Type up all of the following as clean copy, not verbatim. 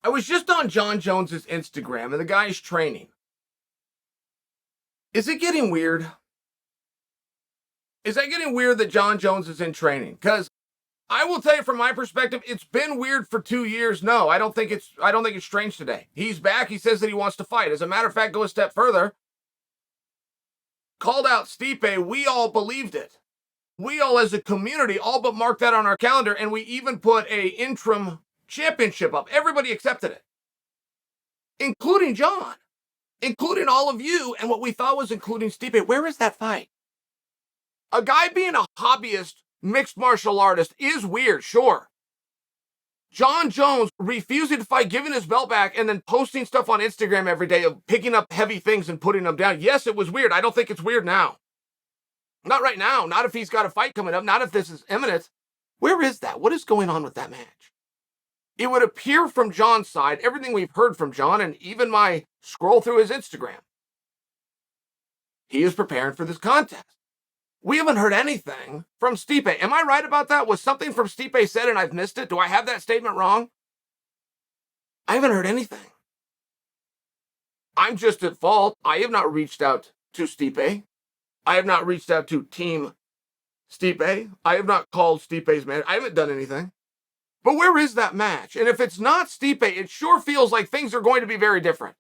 I was just on Jon Jones's Instagram, and the guy's training. Is it getting weird? Is that getting weird that Jon Jones is in training? Because I will tell you from my perspective, it's been weird for 2 years. No, I don't think it's strange today. He's back. He says that he wants to fight. As a matter of fact, go a step further. Called out Stipe. We all believed it. We all as a community all but marked that on our calendar, and we even put a interim championship up. Everybody accepted it, including Jon, including all of you, and what we thought was including Stipe. Where is that fight? A guy being a hobbyist mixed martial artist is weird, sure. Jon Jones refusing to fight, giving his belt back, and then posting stuff on Instagram every day of picking up heavy things and putting them down. Yes, it was weird. I don't think it's weird now. Not right now. Not if he's got a fight coming up. Not if this is imminent. Where is that? What is going on with that match? It would appear from Jon's side, everything we've heard from Jon, and even my scroll through his Instagram, he is preparing for this contest. We haven't heard anything from Stipe. Am I right about that? Was something from Stipe said and I've missed it? Do I have that statement wrong? I haven't heard anything. I'm just at fault. I have not reached out to Stipe. I have not reached out to Team Stipe. I have not called Stipe's man. I haven't done anything. But where is that match? And if it's not Stipe, it sure feels like things are going to be very different.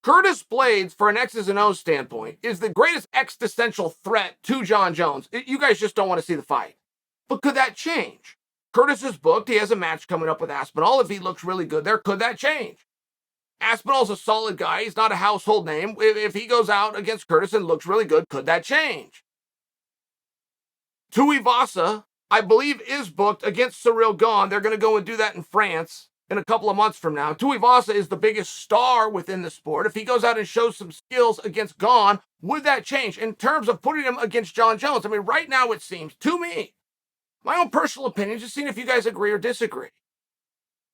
Curtis Blaydes, for an X's and O's standpoint, is the greatest existential threat to Jon Jones. You guys just don't want to see the fight. But could that change? Curtis is booked. He has a match coming up with Aspinall. If he looks really good there, could that change? Aspinall's a solid guy. He's not a household name. If he goes out against Curtis and looks really good, could that change? Tuivasa, I believe, is booked against Cyril Gane. They're going to go and do that in France in a couple of months from now. Tuivasa is the biggest star within the sport. If he goes out and shows some skills against Gane, would that change in terms of putting him against Jon Jones? I mean, right now it seems, to me, my own personal opinion, just seeing if you guys agree or disagree.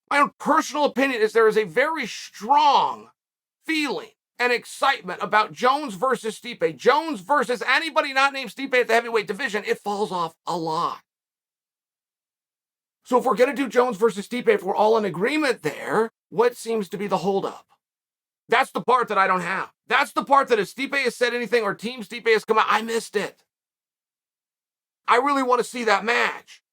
My own personal opinion is there is a very strong feeling and excitement about Jones versus Stipe. Jones versus anybody not named Stipe at the heavyweight division. It falls off a lot. So if we're going to do Jones versus Stipe, if we're all in agreement there, what seems to be the holdup? That's the part that I don't have. That's the part that if Stipe has said anything or Team Stipe has come out, I missed it. I really want to see that match.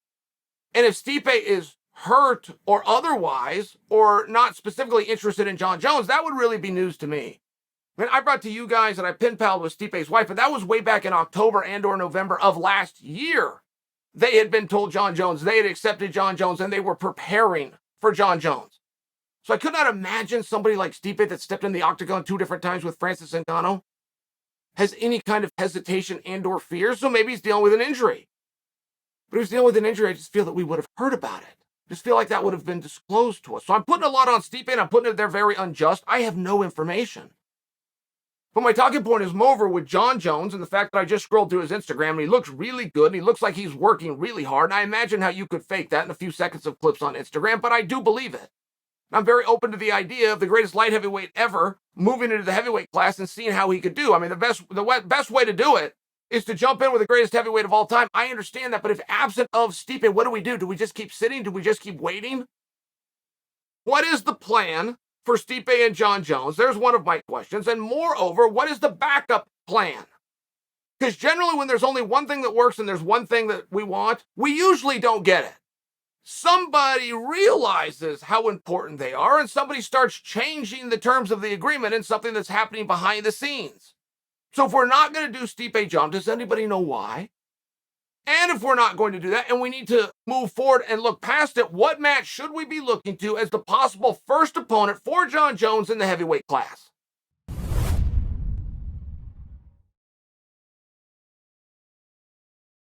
And if Stipe is hurt or otherwise, or not specifically interested in Jon Jones, that would really be news to me. I mean, I brought to you guys that I pen-palled with Stipe's wife, but that was way back in October and or November of last year. They had been told Jon Jones, they had accepted Jon Jones, and they were preparing for Jon Jones. So I could not imagine somebody like Stipe that stepped in the octagon 2 different times with Francis Ngannou has any kind of hesitation and or fear. So maybe he's dealing with an injury. But if he's dealing with an injury, I just feel that we would have heard about it. I just feel like that would have been disclosed to us. So I'm putting a lot on Stipe, and I'm putting it there very unjust. I have no information. But my talking point is over with Jon Jones and the fact that I just scrolled through his Instagram and he looks really good and he looks like he's working really hard. And I imagine how you could fake that in a few seconds of clips on Instagram, but I do believe it. I'm very open to the idea of the greatest light heavyweight ever moving into the heavyweight class and seeing how he could do. I mean, the best way to do it is to jump in with the greatest heavyweight of all time. I understand that, but if absent of Stipe, what do? Do we just keep sitting? Do we just keep waiting? What is the plan for Stipe and Jon Jones? There's one of my questions. And moreover, what is the backup plan? Because generally when there's only one thing that works and there's one thing that we want, we usually don't get it. Somebody realizes how important they are and somebody starts changing the terms of the agreement in something that's happening behind the scenes. So if we're not going to do Stipe Jon, does anybody know why? And if we're not going to do that and we need to move forward and look past it, what match should we be looking to as the possible first opponent for Jon Jones in the heavyweight class?